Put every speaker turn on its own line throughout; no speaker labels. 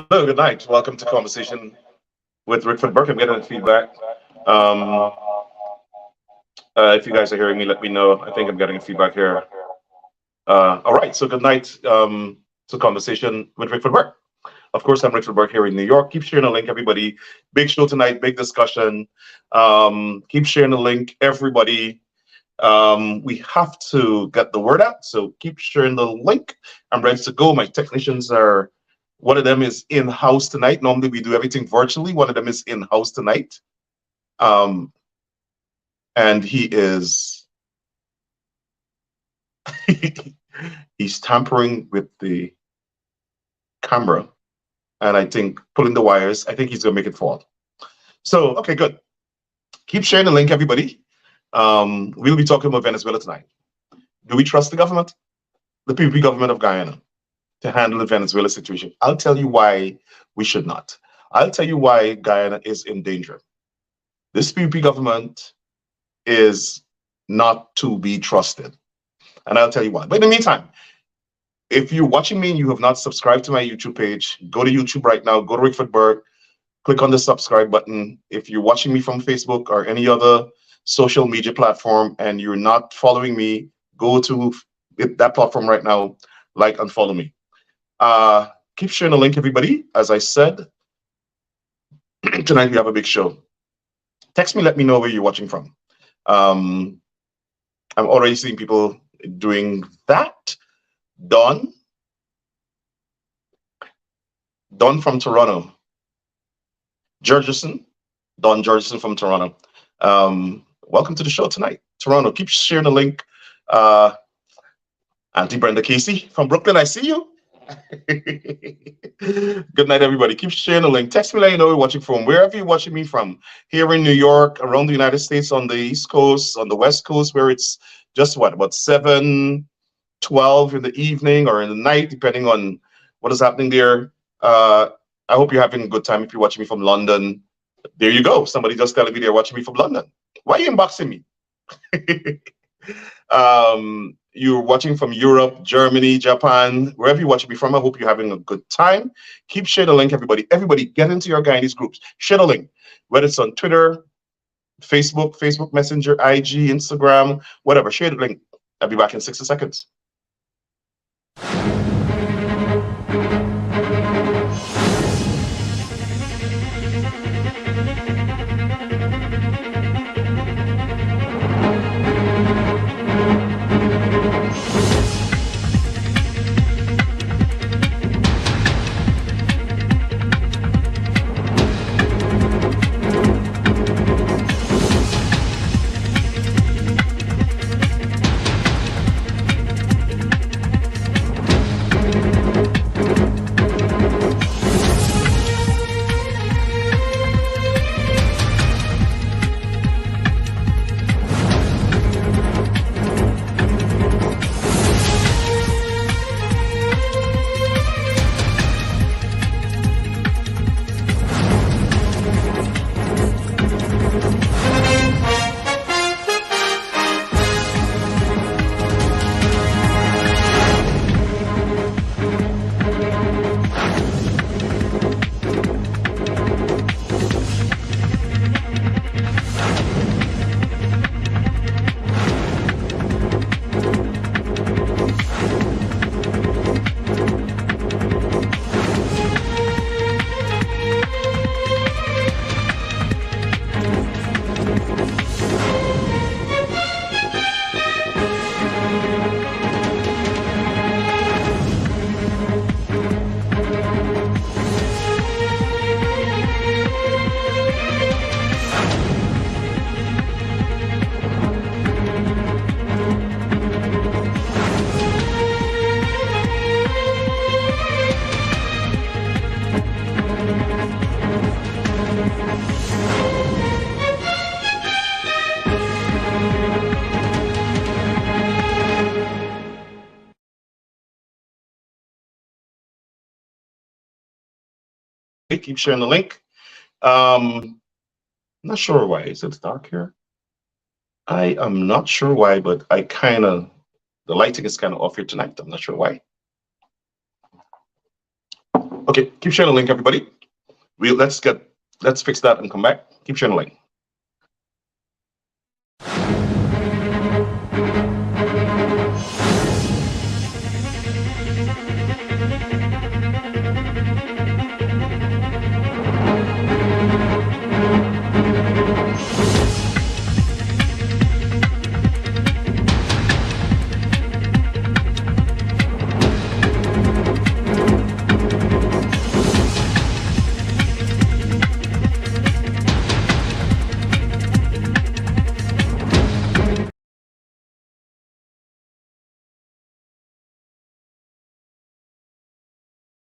Hello, good night. Welcome to Conversation with Rickford Burke. I'm getting feedback. Um, if you guys are hearing me, let me know. I think I'm getting feedback here. All right, so good night to Conversation with Rickford Burke. Of course, I'm Rickford Burke here in New York. Keep sharing the link, everybody. Big show tonight, big discussion. Keep sharing the link, everybody. We have to get the word out, so keep sharing the link. I'm ready to go. My technicians are, one of them is in-house tonight. Normally we do everything virtually. One of them is in-house tonight. And he is, he's tampering with the camera and I think pulling the wires. I think he's gonna make it fall. So, okay, good. Keep sharing the link, everybody. We'll be talking about Venezuela tonight. Do we trust the government? The PPP government of Guyana to handle the Venezuela situation? I'll tell you why we should not. I'll tell you why Guyana is in danger. This PPP government is not to be trusted. And I'll tell you why. But in the meantime, if you're watching me and you have not subscribed to my YouTube page, go to YouTube right now, go to Rickford Burke, click on the subscribe button. If you're watching me from Facebook or any other social media platform and you're not following me, go to that platform right now, like and follow me. Keep sharing the link, everybody. As I said, tonight we have a big show. Text me, let me know where you're watching from. I'm already seeing people doing that. Don from Toronto. Georgeson, Don Georgeson from Toronto. Welcome to the show tonight. Toronto, keep sharing the link. Auntie Brenda Casey from Brooklyn, I see you. Good night, everybody. Keep sharing the link. Text me, let you know where you're watching from. Wherever you're watching me from, here in New York, around the United States, on the East Coast, on the West Coast, where it's just what, about 7:12 in the evening or in the night, depending on what is happening there. I hope you're having a good time. If you're watching me from London, there you go. Somebody just telling me they're watching me from London. Why are you inboxing me? You're watching from Europe, Germany, Japan, wherever you're watching me from. I hope you're having a good time. Keep sharing the link, everybody. Everybody, get into your Guyanese groups. Share the link, whether it's on Twitter, Facebook Messenger, IG, Instagram, whatever. Share the link. I'll be back in 60 seconds. Keep sharing the link. I'm not sure why. Is it dark here? I am not sure why, but the lighting is kind of off here tonight. I'm not sure why. Okay, keep sharing the link, everybody. Let's fix that and come back. Keep sharing the link.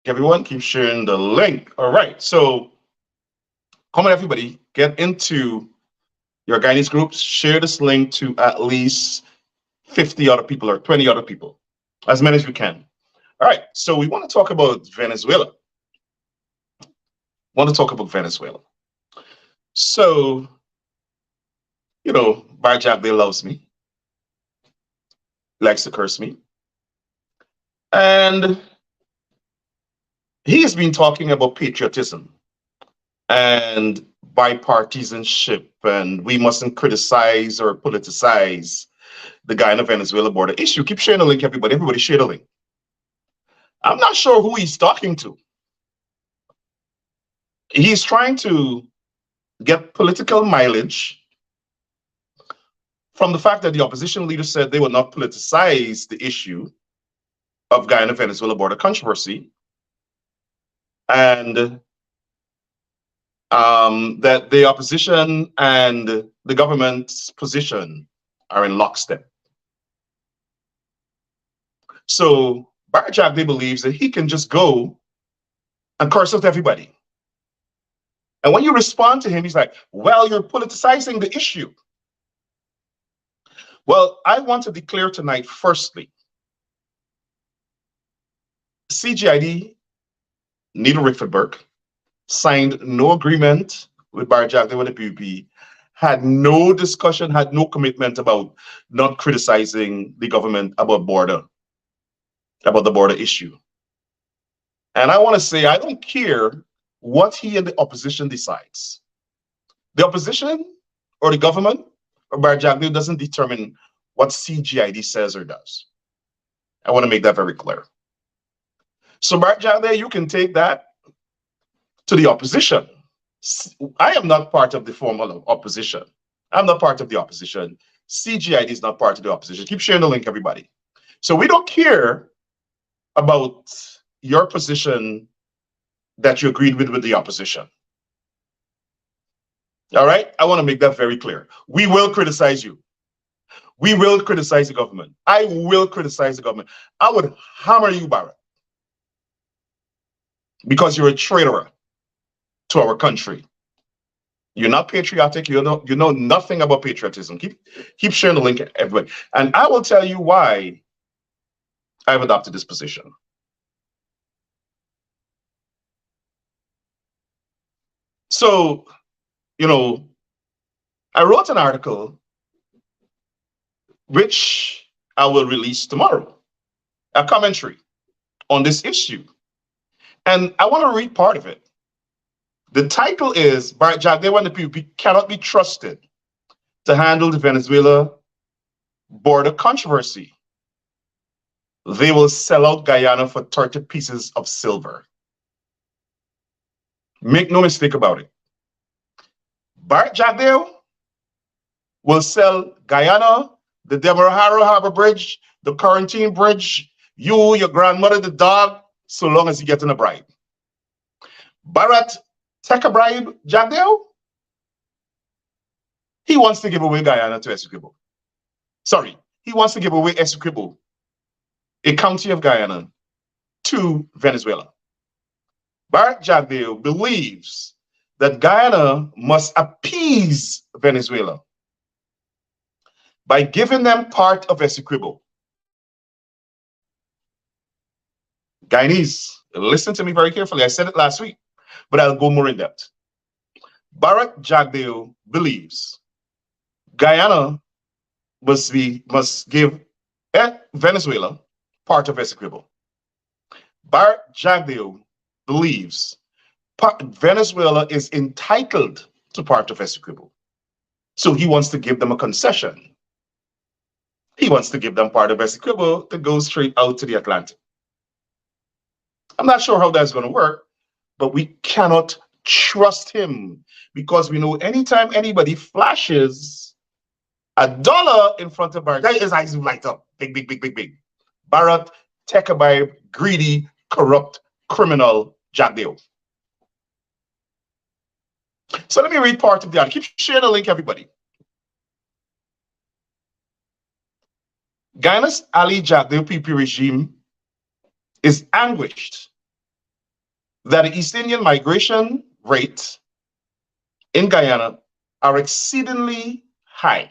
Everyone, keep sharing the link. All right, so come on, everybody, get into your Guyanese groups. Share this link to at least 50 other people or 20 other people, as many as you can. All right, so we want to talk about Venezuela. So, Bharrat Jagdeo loves me, likes to curse me, and he has been talking about patriotism and bipartisanship, and we mustn't criticize or politicize the Guyana-Venezuela border issue. Keep sharing the link, everybody. Everybody share the link. I'm not sure who he's talking to. He's trying to get political mileage from the fact that the opposition leader said they would not politicize the issue of Guyana-Venezuela border controversy, and that the opposition and the government's position are in lockstep. So Bharrat Jagdeo believes that he can just go and curse out everybody. And when you respond to him, he's like, well, you're politicizing the issue. Well, I want to declare tonight, firstly, CGID, Nita Rickford-Burke, signed no agreement with Bharrat Jagdeo and the PUP, had no discussion, had no commitment about not criticizing the government about the border issue. And I want to say, I don't care what he and the opposition decides. The opposition or the government or Bharrat Jagdeo doesn't determine what CGID says or does. I want to make that very clear. So Bharrat Jagdeo, you can take that to the opposition. I am not part of the formal opposition. I'm not part of the opposition. CGID is not part of the opposition. Keep sharing the link, everybody. So we don't care about your position that you agreed with the opposition. All right? I want to make that very clear. We will criticize you. We will criticize the government. I will criticize the government. I would hammer you, Bharrat, because you're a traitor to our country. You're not patriotic. You know nothing about patriotism. Keep sharing the link, everybody. And I will tell you why I've adopted this position. So, I wrote an article which I will release tomorrow, a commentary on this issue. And I want to read part of it. The title is Bharrat Jagdeo and the PUP cannot be trusted to handle the Venezuela border controversy. They will sell out Guyana for 30 pieces of silver. Make no mistake about it. Bharrat Jagdeo will sell Guyana, the Demerara Harbor Bridge, the Quarantine Bridge, you, your grandmother, the dog, so long as you're getting a bribe. Bharrat, take a bribe, Jagdeo? He wants to give away Guyana to Essequibo. Sorry, he wants to give away Essequibo, a county of Guyana, to Venezuela. Bharrat Jagdeo believes that Guyana must appease Venezuela by giving them part of Essequibo. Guyanese, listen to me very carefully. I said it last week. but I'll go more in depth. Bharrat Jagdeo believes Guyana must give Venezuela part of Essequibo. Bharrat Jagdeo believes Venezuela is entitled to part of Essequibo. So he wants to give them a concession. He wants to give them part of Essequibo to go straight out to the Atlantic. I'm not sure how that's going to work, but we cannot trust him because we know anytime anybody flashes $1 in front of Bharrat, his eyes will light up. Big, big, big, big, big. Bharrat, Tekabai, greedy, corrupt, criminal Jagdeo. So let me read part of the article. Keep sharing the link, everybody. Guyana's Ali Jagdeo PP regime is anguished that the East Indian migration rates in Guyana are exceedingly high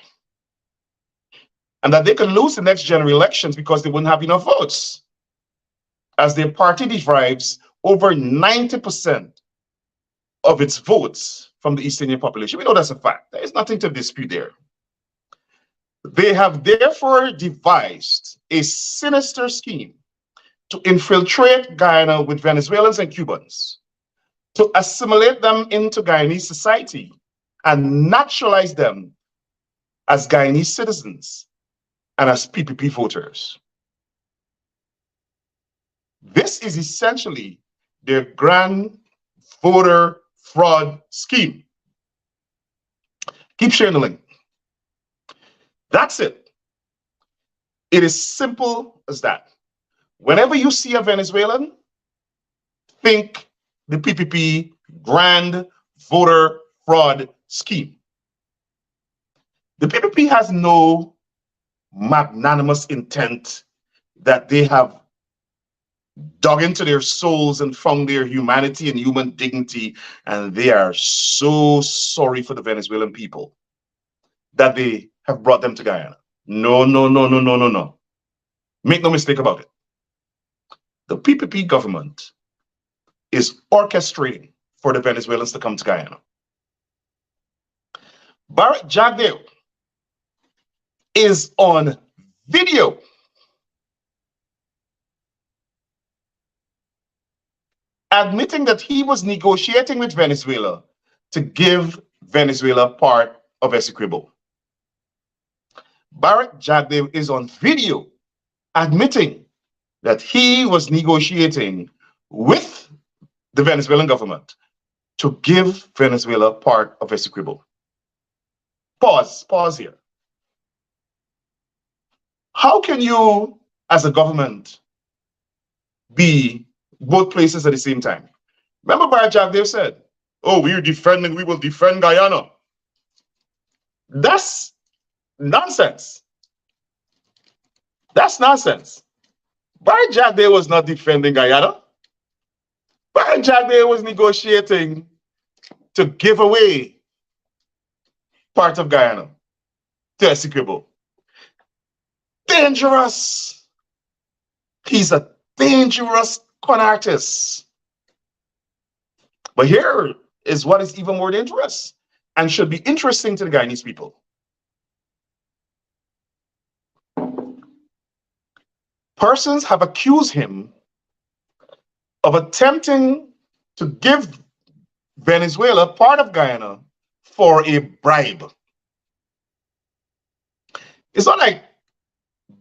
and that they can lose the next general elections because they wouldn't have enough votes, as their party derives over 90% of its votes from the East Indian population. We know that's a fact. There is nothing to dispute there. They have therefore devised a sinister scheme to infiltrate Guyana with Venezuelans and Cubans, to assimilate them into Guyanese society and naturalize them as Guyanese citizens and as PPP voters. This is essentially their grand voter fraud scheme. Keep sharing the link. That's it. It is simple as that. Whenever you see a Venezuelan, think the PPP grand voter fraud scheme. The PPP has no magnanimous intent that they have dug into their souls and found their humanity and human dignity, and they are so sorry for the Venezuelan people that they have brought them to Guyana. No, no, no, no, no, no, no. Make no mistake about it. The PPP government is orchestrating for the Venezuelans to come to Guyana. Bharrat Jagdeo is on video admitting that he was negotiating with Venezuela to give Venezuela part of Essequibo. Bharrat Jagdeo is on video admitting that he was negotiating with the Venezuelan government to give Venezuela part of Essequibo. Pause here. How can you, as a government, be both places at the same time? Remember Bharrat Jagdeo said, oh, we will defend Guyana. That's nonsense. That's nonsense. Bharrat Jagdeo was not defending Guyana. Bharrat Jagdeo was negotiating to give away part of Guyana to Essequibo. Dangerous. He's a dangerous con artist. But here is what is even more dangerous and should be interesting to the Guyanese people. Persons have accused him of attempting to give Venezuela part of Guyana for a bribe. It's not like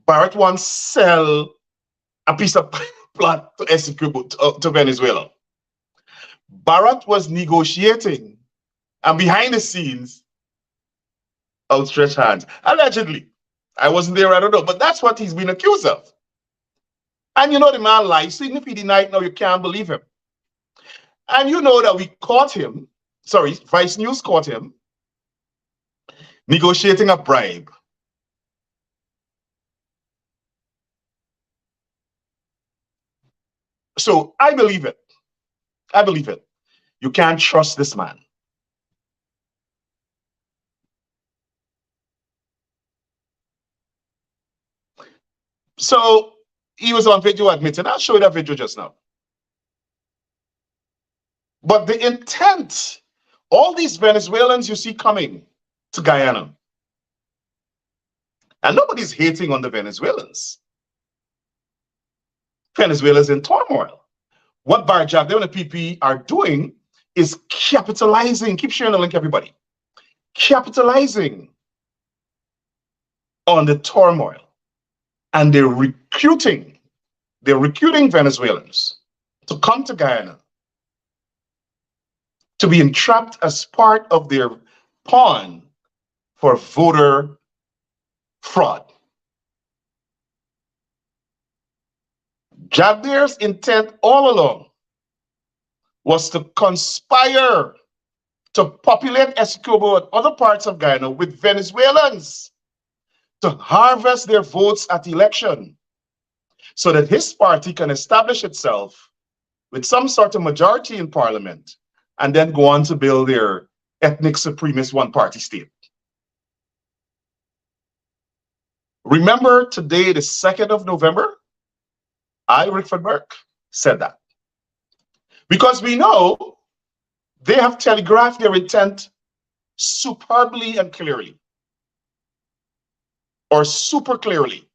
Bharrat wants to sell a piece of plot to Essequibo to Venezuela. Bharrat was negotiating and behind the scenes, outstretched hands. Allegedly. I wasn't there, I don't know, but that's what he's been accused of. And you know the man lies, so even if he denied, now you can't believe him. And you know that we caught him, sorry, Vice News caught him negotiating a bribe. So I believe it. I believe it. You can't trust this man. So he was on video admitting. I'll show you that video just now. But the intent, all these Venezuelans you see coming to Guyana, and nobody's hating on the Venezuelans. Venezuela's in turmoil. What Bharrat Jagdeo and the PP are doing is capitalizing, keep sharing the link, everybody, capitalizing on the turmoil. And they're recruiting Venezuelans to come to Guyana to be entrapped as part of their pawn for voter fraud. Jagdeo's intent all along was to conspire to populate Escobar and other parts of Guyana with Venezuelans to harvest their votes at election so that his party can establish itself with some sort of majority in parliament and then go on to build their ethnic supremacist one-party state. Remember today, the 2nd of November, I, Rickford Burke, said that. Because we know they have telegraphed their intent superbly and clearly, or super clearly.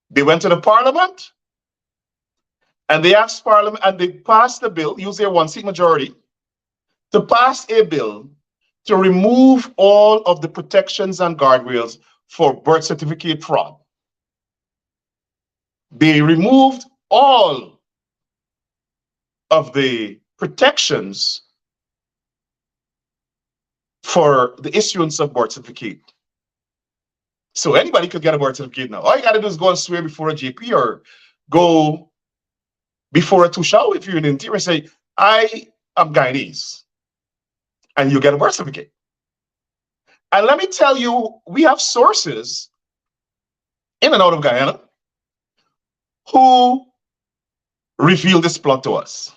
They went to the parliament and they asked parliament, and they passed the bill, use their one-seat majority, to pass a bill to remove all of the protections and guardrails for birth certificate fraud. They removed all of the protections for the issuance of birth certificate. So anybody could get a birth certificate now. All you gotta do is go and swear before a GP or go before a Tushao if you're in the interior and say, I am Guyanese, and you get a birth certificate. And let me tell you, we have sources in and out of Guyana who revealed this plot to us.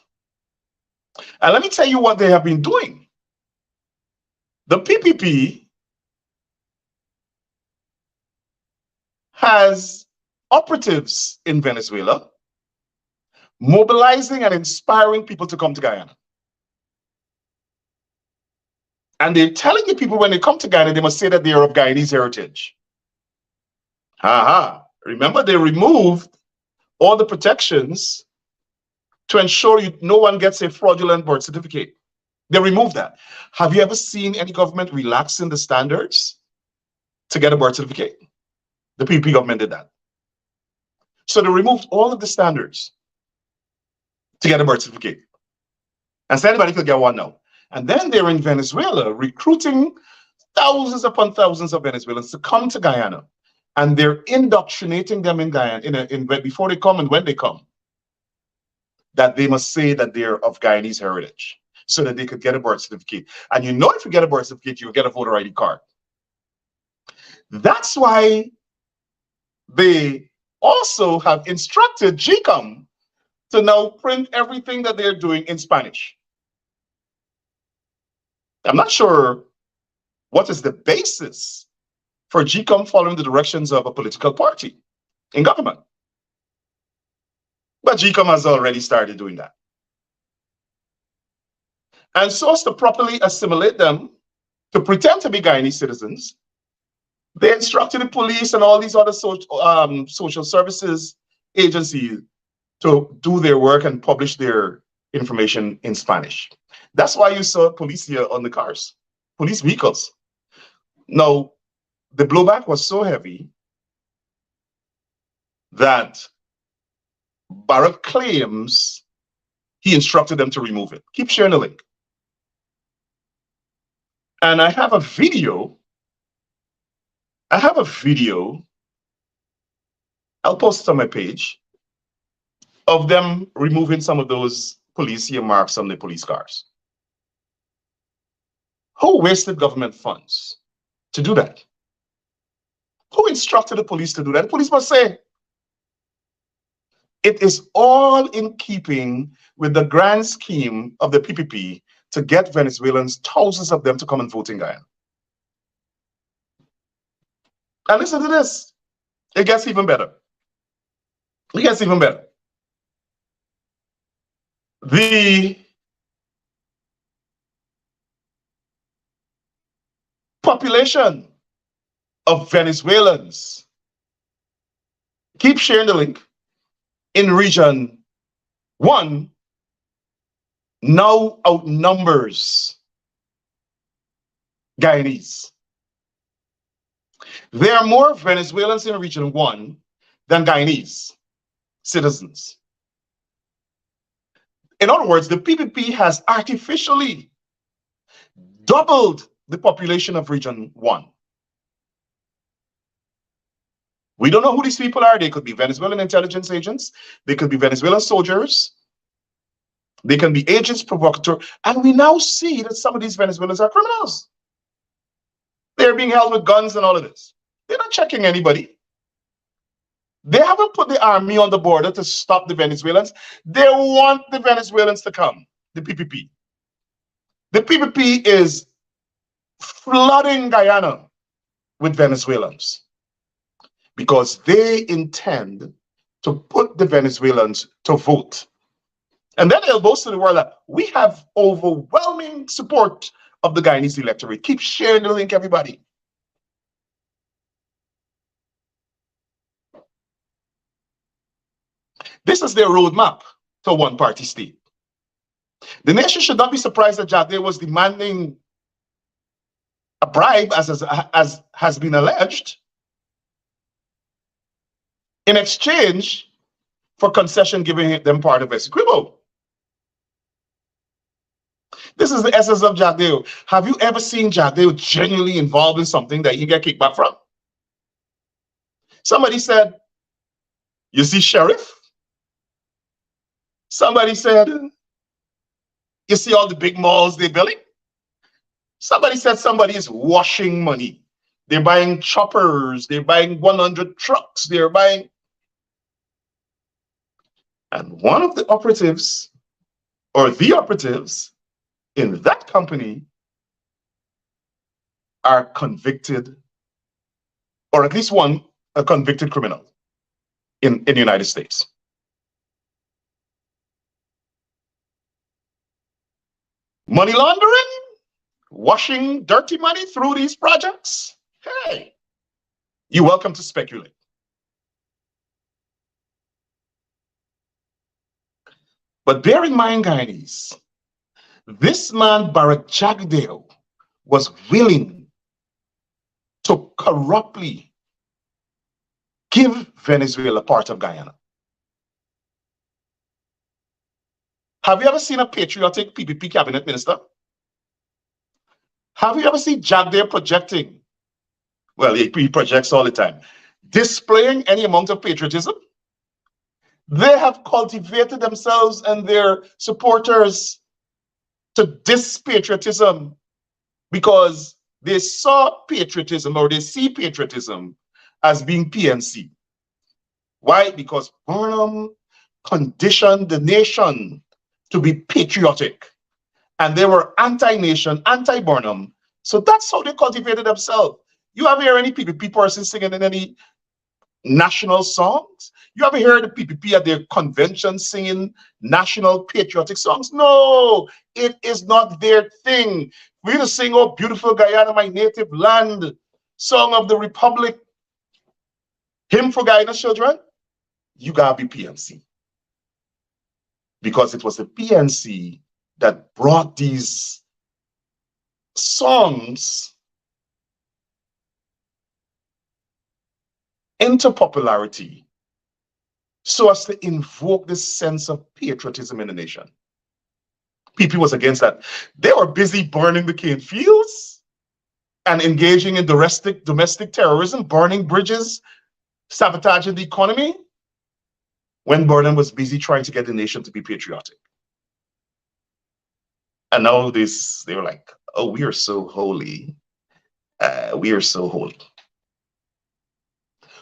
And let me tell you what they have been doing. The PPP has operatives in Venezuela mobilizing and inspiring people to come to Guyana. And they're telling the people when they come to Guyana, they must say that they are of Guyanese heritage. Remember, they removed all the protections to ensure no one gets a fraudulent birth certificate. They removed that. Have you ever seen any government relaxing the standards to get a birth certificate? The PP government did that. So they removed all of the standards to get a birth certificate. And so anybody could get one now. And then they're in Venezuela recruiting thousands upon thousands of Venezuelans to come to Guyana. And they're indoctrinating them in Guyana before they come and when they come, that they must say that they're of Guyanese heritage so that they could get a birth certificate. And you know, if you get a birth certificate, you'll get a voter ID card. That's why they also have instructed GCOM to now print everything that they're doing in Spanish. I'm not sure what is the basis for GCOM following the directions of a political party in government. But GCOM has already started doing that. And so as to properly assimilate them, to pretend to be Guyanese citizens, they instructed the police and all these other social services agencies to do their work and publish their information in Spanish. That's why you saw police here on the cars, police vehicles. Now, the blowback was so heavy that Bharrat claims he instructed them to remove it. Keep sharing the link. And I have a video. I'll post it on my page of them removing some of those police earmarks on the police cars. Who wasted government funds to do that? Who instructed the police to do that? The police must say. It is all in keeping with the grand scheme of the PPP to get Venezuelans, thousands of them, to come and vote in Guyana. And listen to this. It gets even better. It gets even better. The population of Venezuelans, keep sharing the link, in region 1 now outnumbers Guyanese. There are more Venezuelans in region 1 than Guyanese citizens. In other words, the PPP has artificially doubled the population of region 1. We don't know who these people are. They could be Venezuelan intelligence agents. They could be Venezuelan soldiers. They can be agents provocateur. And we now see that some of these Venezuelans are criminals. They're being held with guns and all of this. They're not checking anybody. They haven't put the army on the border to stop the Venezuelans. They want the Venezuelans to come, the PPP. The PPP is flooding Guyana with Venezuelans because they intend to put the Venezuelans to vote. And then they'll boast to the world that we have overwhelming support of the Guyanese electorate. Keep sharing the link, everybody. This is their roadmap to one-party state. The nation should not be surprised that Jagdeo was demanding a bribe, as has been alleged, in exchange for concession giving them part of Essequibo. This is the essence of Jagdeo. Have you ever seen Jagdeo genuinely involved in something that he get kickback from? Somebody said, you see sheriff? Somebody said, you see all the big malls they're building? Somebody said somebody is washing money. They're buying choppers. They're buying 100 trucks. They're buying. And one of the operatives, or the operatives in that company, are convicted, or at least one, a convicted criminal in the United States. Money laundering, washing dirty money through these projects. Hey, you're welcome to speculate. But bear in mind, Guyanese, this man, Bharrat Jagdeo, was willing to corruptly give Venezuela part of Guyana. Have you ever seen a patriotic PPP cabinet minister? Have you ever seen Jagdeo projecting? Well, he projects all the time. Displaying any amount of patriotism? They have cultivated themselves and their supporters to dispatriotism because they saw patriotism, or they see patriotism as being PNC. Why? Because Burnham conditioned the nation to be patriotic, and they were anti-nation, anti-Burnham. So that's how they cultivated themselves. You ever hear any PPP person singing in any national songs? You ever hear the PPP at their convention singing national patriotic songs? No, it is not their thing. For you to sing, "Oh, beautiful Guyana, my native land," Song of the Republic, Hymn for Guyana Children, you gotta be PNC. Because it was the PNC that brought these songs into popularity so as to invoke this sense of patriotism in the nation. PP was against that. They were busy burning the cane fields and engaging in domestic terrorism, burning bridges, sabotaging the economy, when Burnham was busy trying to get the nation to be patriotic. And now they were like, oh, we are so holy. We are so holy.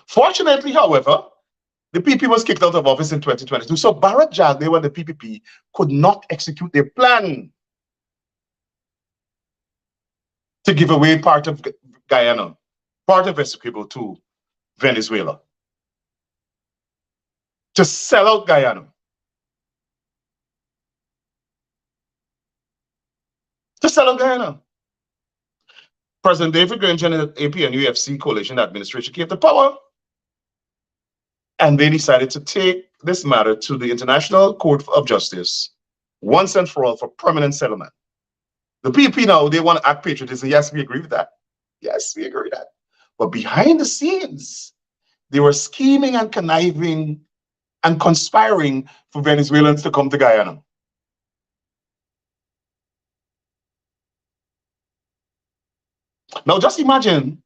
Fortunately, however, the PP was kicked out of office in 2022. So Bharrat Jagdeo and the PPP could not execute their plan to give away part of Guyana, part of Essequibo to Venezuela, to sell out Guyana. To sell out Guyana. President David Granger and the APNUFC coalition administration came to power, and they decided to take this matter to the International Court of Justice once and for all for permanent settlement. The PPP now, they want to act patriotism. Yes, we agree with that. Yes, we agree with that. But behind the scenes, they were scheming and conniving and conspiring for Venezuelans to come to Guyana. Now, just imagine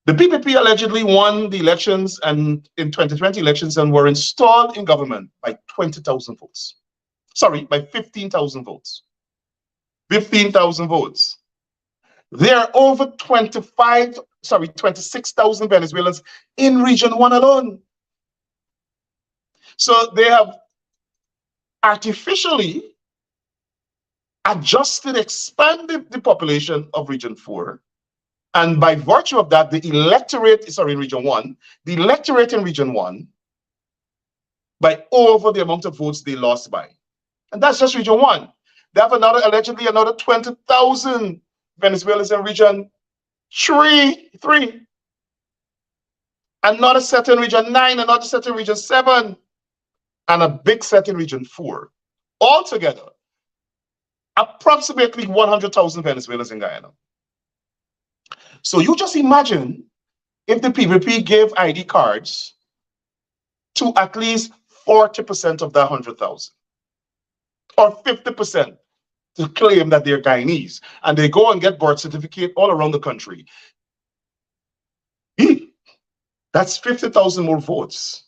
the PPP allegedly won the elections and in 2020 elections and were installed in government by 20,000 votes. Sorry, by 15,000 votes. 15,000 votes. There are over 26,000 Venezuelans in Region 1 alone. So they have artificially adjusted, expanded the population of Region 4. And by virtue of that, the electorate, in Region 1, the electorate in Region 1, by over the amount of votes they lost by. And that's just Region 1. They have allegedly another 20,000 Venezuelans in Region 3. Another set in Region 9, another set in Region 7, and a big set in Region 4. Altogether, approximately 100,000 Venezuelans in Guyana. So you just imagine if the PPP gave ID cards to at least 40% of that 100,000, or 50% to claim that they're Guyanese, and they go and get birth certificate all around the country. That's 50,000 more votes.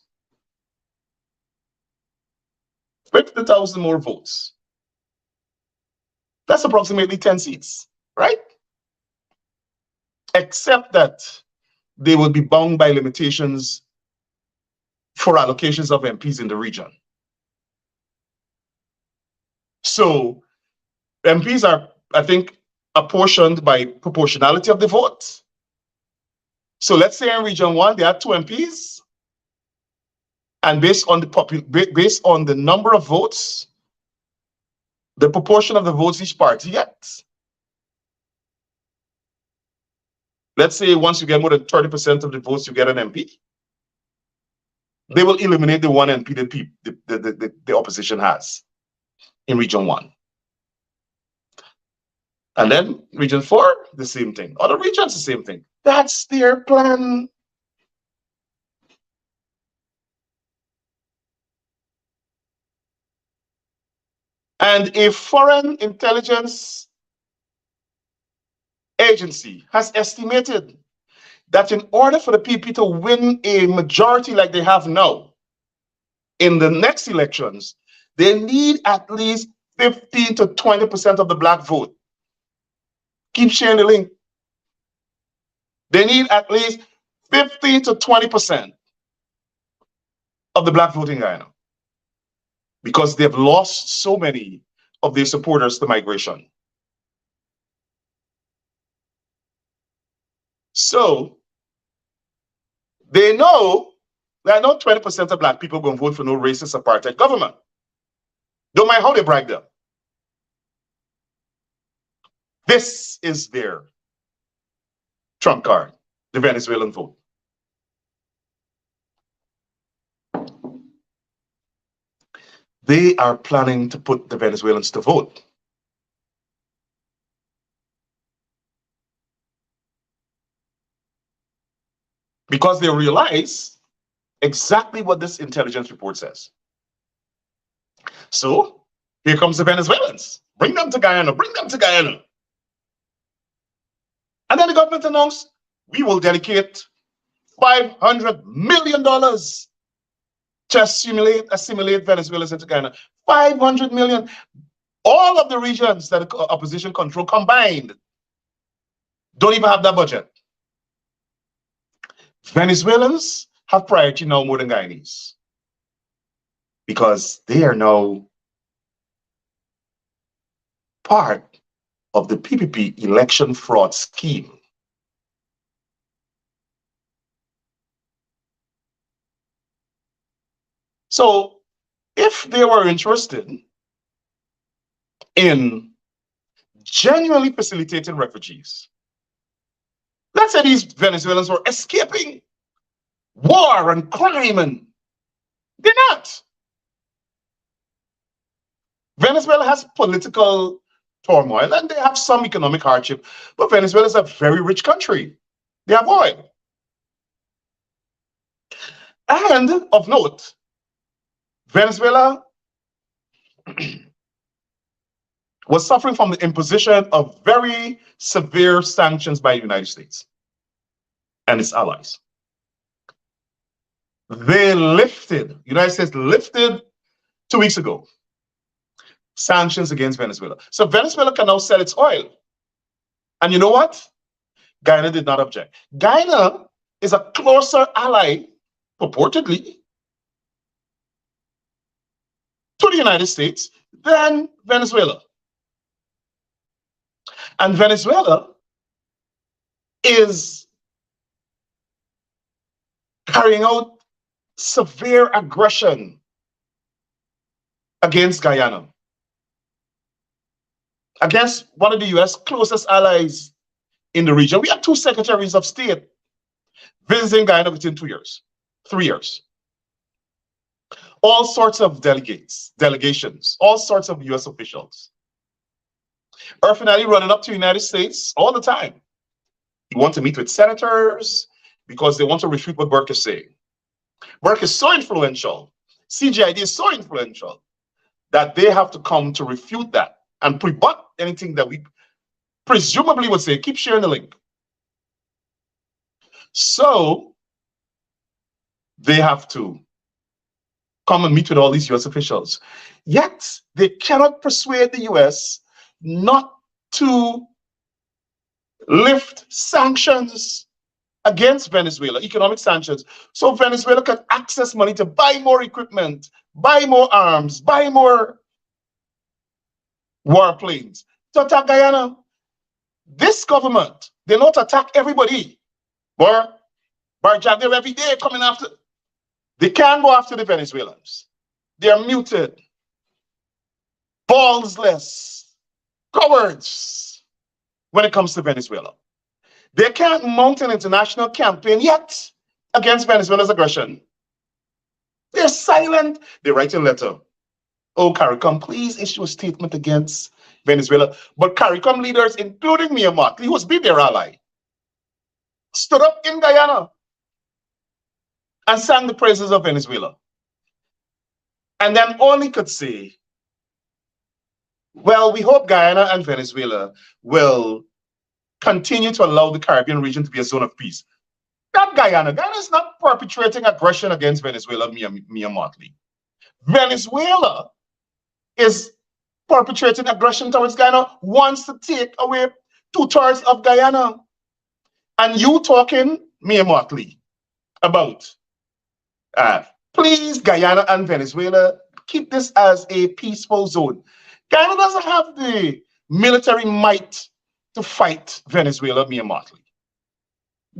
50,000 more votes. That's approximately 10 seats, right? Except that they will be bound by limitations for allocations of MPs in the region. So MPs are, I think, apportioned by proportionality of the vote. So let's say in Region 1, there are 2 MPs, and based on the number of votes, the proportion of the votes each party gets. Let's say once you get more than 30% of the votes, you get an MP. They will eliminate the one MP that the opposition has in Region 1. And then Region 4, the same thing. Other regions, the same thing. That's their plan. And a foreign intelligence agency has estimated that in order for the PP to win a majority like they have now in the next elections, they need at least 15 to 20% of the black vote. Keep sharing the link. They need at least 15 to 20% of the black vote in Guyana, because they've lost so many of their supporters to migration. So they know that not 20% of black people are going to vote for no racist apartheid government. Don't mind how they brag them. This is their trump card, the Venezuelan vote. They are planning to put the Venezuelans to vote. Because they realize exactly what this intelligence report says. So here comes the Venezuelans. Bring them to Guyana, bring them to Guyana. And then the government announced, we will dedicate $500 million to assimilate Venezuelans into Guyana. 500 million. All of the regions that the opposition control combined don't even have that budget. Venezuelans have priority now more than Guyanese, because they are now part of the PPP election fraud scheme. So if they were interested in genuinely facilitating refugees. Let's say these Venezuelans were escaping war and crime, and they're not. Venezuela has political turmoil and they have some economic hardship, but Venezuela is a very rich country. They have oil. And of note, Venezuela was suffering from the imposition of very severe sanctions by the United States and its allies. The United States lifted 2 weeks ago sanctions against Venezuela. So Venezuela can now sell its oil. And you know what? Guyana did not object. Guyana is a closer ally, purportedly, to the United States than Venezuela. And Venezuela is carrying out severe aggression against Guyana, against one of the US closest allies in the region. We had 2 secretaries of state visiting Guyana within 2 years, 3 years. All sorts of delegations, all sorts of US officials. Irfin Ali running up to the United States all the time. He wants to meet with senators because they want to refute what Burke is saying. Burke is so influential, CGID is so influential, that they have to come to refute that and rebut anything that we presumably would say. Keep sharing the link. So they have to come and meet with all these US officials. Yet they cannot persuade the US not to lift sanctions against Venezuela, economic sanctions, so Venezuela can access money to buy more equipment, buy more arms, buy more warplanes to attack Guyana. This government, they not attack everybody. Bharrat Jagdeo every day coming after. They can't go after the Venezuelans. They are muted, ballsless, cowards when it comes to Venezuela. They can't mount an international campaign yet against Venezuela's aggression. They're silent. They write a letter. Oh, CARICOM, please issue a statement against Venezuela. But CARICOM leaders, including Mia Mottley, who has been their ally, stood up in Guyana and sang the praises of Venezuela. And then only could say, well, we hope Guyana and Venezuela will continue to allow the Caribbean region to be a zone of peace. Not Guyana. Guyana is not perpetrating aggression against Venezuela, Mia Mottley. Venezuela is perpetrating aggression towards Guyana, wants to take away 2/3 of Guyana. And you talking, Mia Mottley, about please, Guyana and Venezuela, keep this as a peaceful zone. Guyana doesn't have the military might to fight Venezuela, Mia Mottley.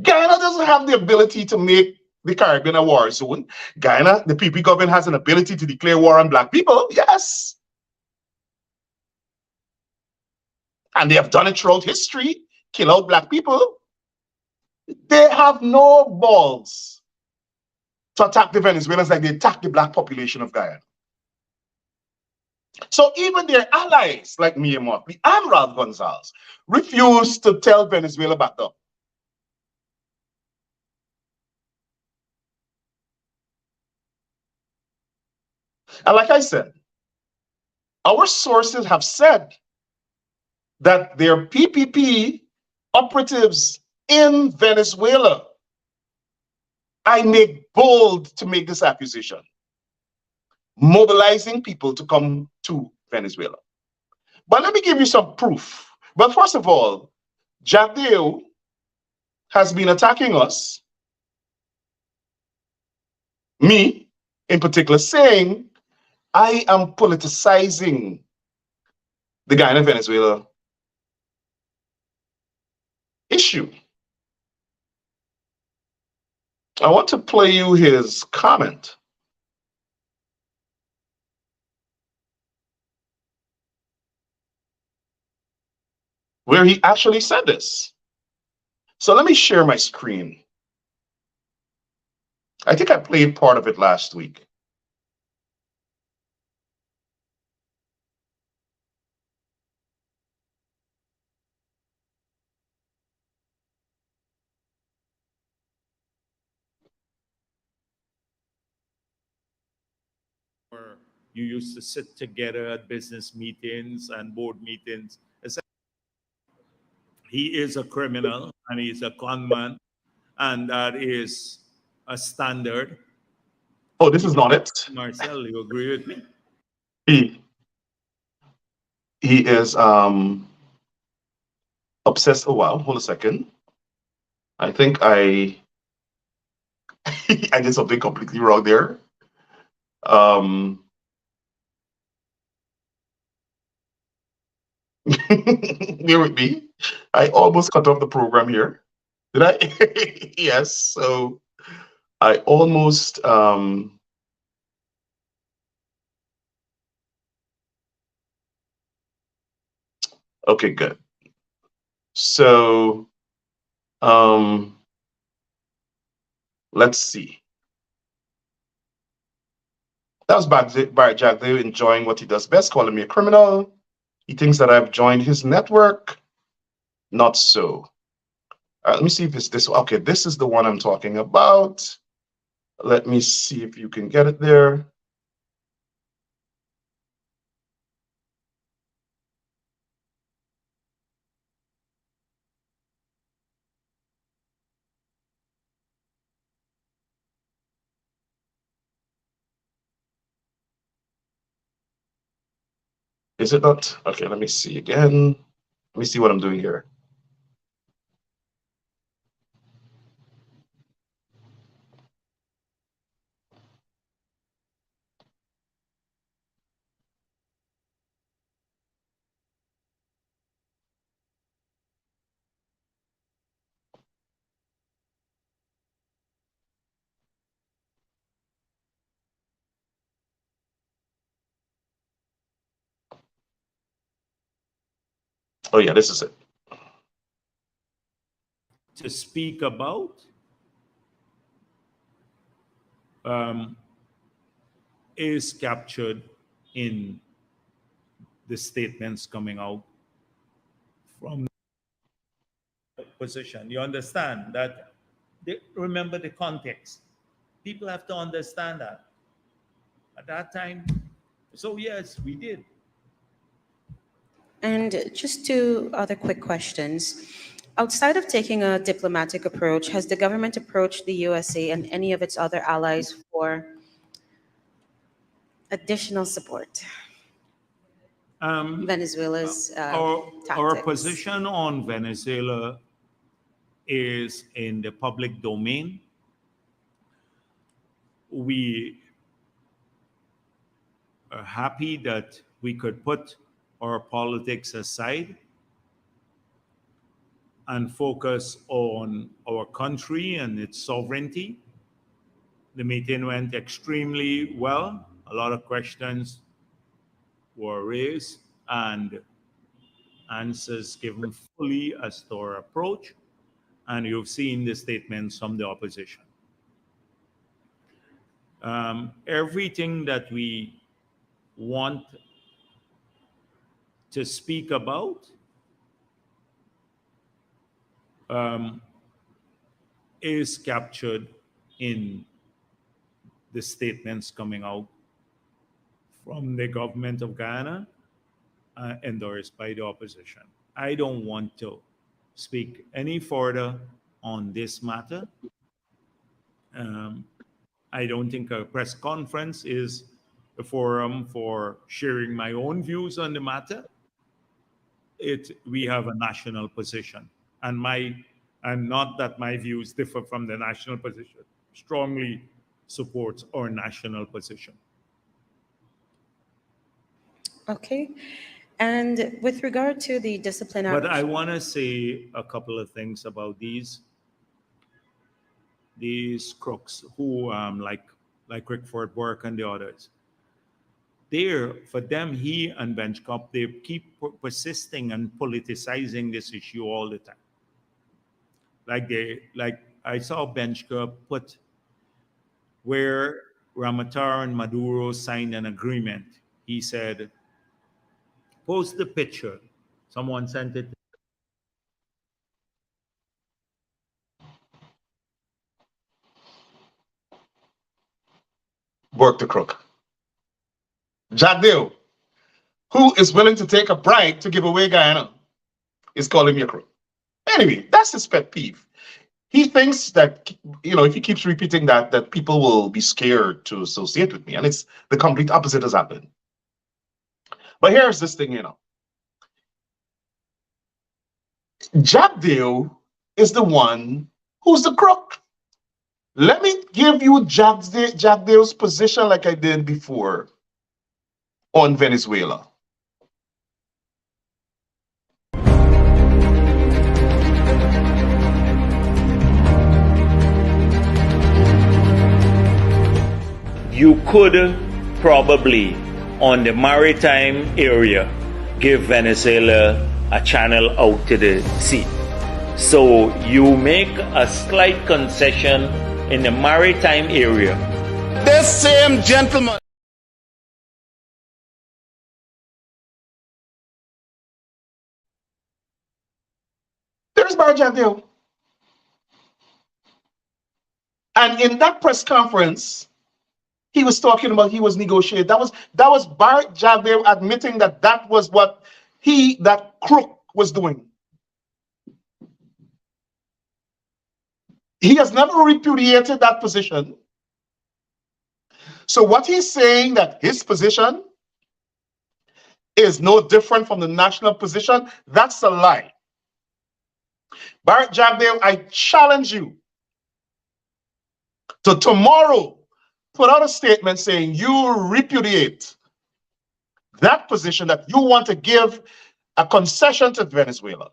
Guyana doesn't have the ability to make the Caribbean a war zone. Guyana, the PP government has an ability to declare war on Black people, yes. And they have done it throughout history, kill out Black people. They have no balls to attack the Venezuelans like they attack the Black population of Guyana. So even their allies like Mia Mottley and Ralph Gonzalez refuse to tell Venezuela back up. And like I said, our sources have said that their PPP operatives in Venezuela, I make bold to make this accusation, mobilizing people to come to Venezuela. But let me give you some proof. But first of all, Jagdeo has been attacking us, me in particular, saying I am politicizing the Guyana-Venezuela issue. I want to play you his comment. where he actually said this. So let me share my screen. I think I played part of it last week.
Or you used to sit together at business meetings and board meetings. He is a criminal and he's a conman, and that is a standard.
Oh, this is not it.
Marcel, you agree with me?
He he is obsessed. Oh wow, hold a second. I think I I did something completely wrong there. Um bear with me. I almost cut off the program here. Did I? Yes. So I almost okay, good. So um let's see. That was Bharrat Jagdeo enjoying what he does best, calling me a criminal. He thinks that I've joined his network. Not so. Let me see if it's this. Okay, this is the one I'm talking about. Let me see if you can get it there. Is it not? Okay, let me see again. Let me see what I'm doing here. Oh yeah, this is it.
To speak about um, is captured in the statements coming out from the position. You understand that? Remember the context. People have to understand that. At that time, so yes, we did.
And just two other quick questions. Outside of taking a diplomatic approach, has the government approached the USA and any of its other allies for additional support?
Um,
Venezuela's
our
tactics.
position on Venezuela is in the public domain. We are happy that we could put our politics aside and focus on our country and its sovereignty. The meeting went extremely well. A lot of questions were raised and answers given fully as to our approach. And you've seen the statements from the opposition. Everything that we want to speak about um, is captured in the statements coming out from the government of Guyana, endorsed by the opposition. I don't want to speak any further on this matter. Um, I don't think a press conference is a forum for sharing my own views on the matter. We have a national position, and not that my views differ from the national position. Strongly supports our national position.
Okay. And with regard to the
But I
disciplinary,
want to say a couple of things about these crooks who like Rickford Burke and the others. there, for them, he and Bench Cup, they keep persisting and politicizing this issue all the time. Like I saw Bench Cup put where Ramattar and Maduro signed an agreement. He said, post the picture. Someone sent it.
Work the crook. Jagdeo, who is willing to take a bribe to give away Guyana, is calling me a crook. Anyway, that's his pet peeve. He thinks that, if he keeps repeating that people will be scared to associate with me. And it's the complete opposite has happened. But here's this thing, Jagdeo is the one who's the crook. Let me give you Jagdeo's position like I did before on Venezuela.
You could probably, on the maritime area, give Venezuela a channel out to the sea. So you make a slight concession in the maritime area.
This same gentleman.
There's Bharrat Jagdeo. And in that press conference, he was talking about he was negotiating. That was Bharrat Jagdeo admitting that was what that crook was doing. He has never repudiated that position. So what he's saying that his position is no different from the national position, that's a lie. Bharrat Jagdeo, I challenge you to tomorrow put out a statement saying you repudiate that position, that you want to give a concession to Venezuela,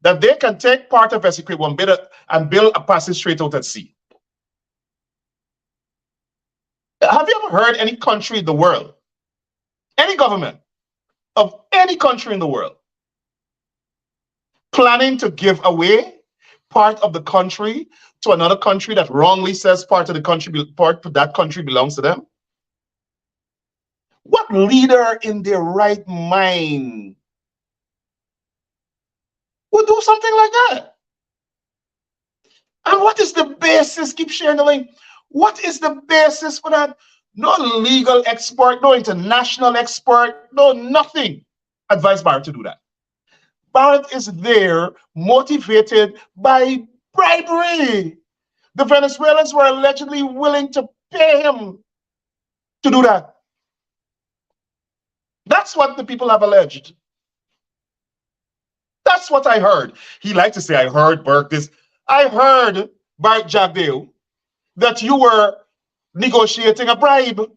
that they can take part of Essequibo and build a passage straight out at sea. Have you ever heard any country in the world, any government of any country in the world, planning to give away part of the country to another country that wrongly says part of that country belongs to them? What leader in their right mind would do something like that? And what is the basis? Keep sharing the link. What is the basis for that? No legal expert, no international expert, no nothing advised Bharrat to do that. Bharrat is there motivated by bribery. The Venezuelans were allegedly willing to pay him to do that. That's what the people have alleged. That's what I heard. He liked to say, I heard Burke this. I heard, Bharrat Jagdeo, that you were negotiating a bribe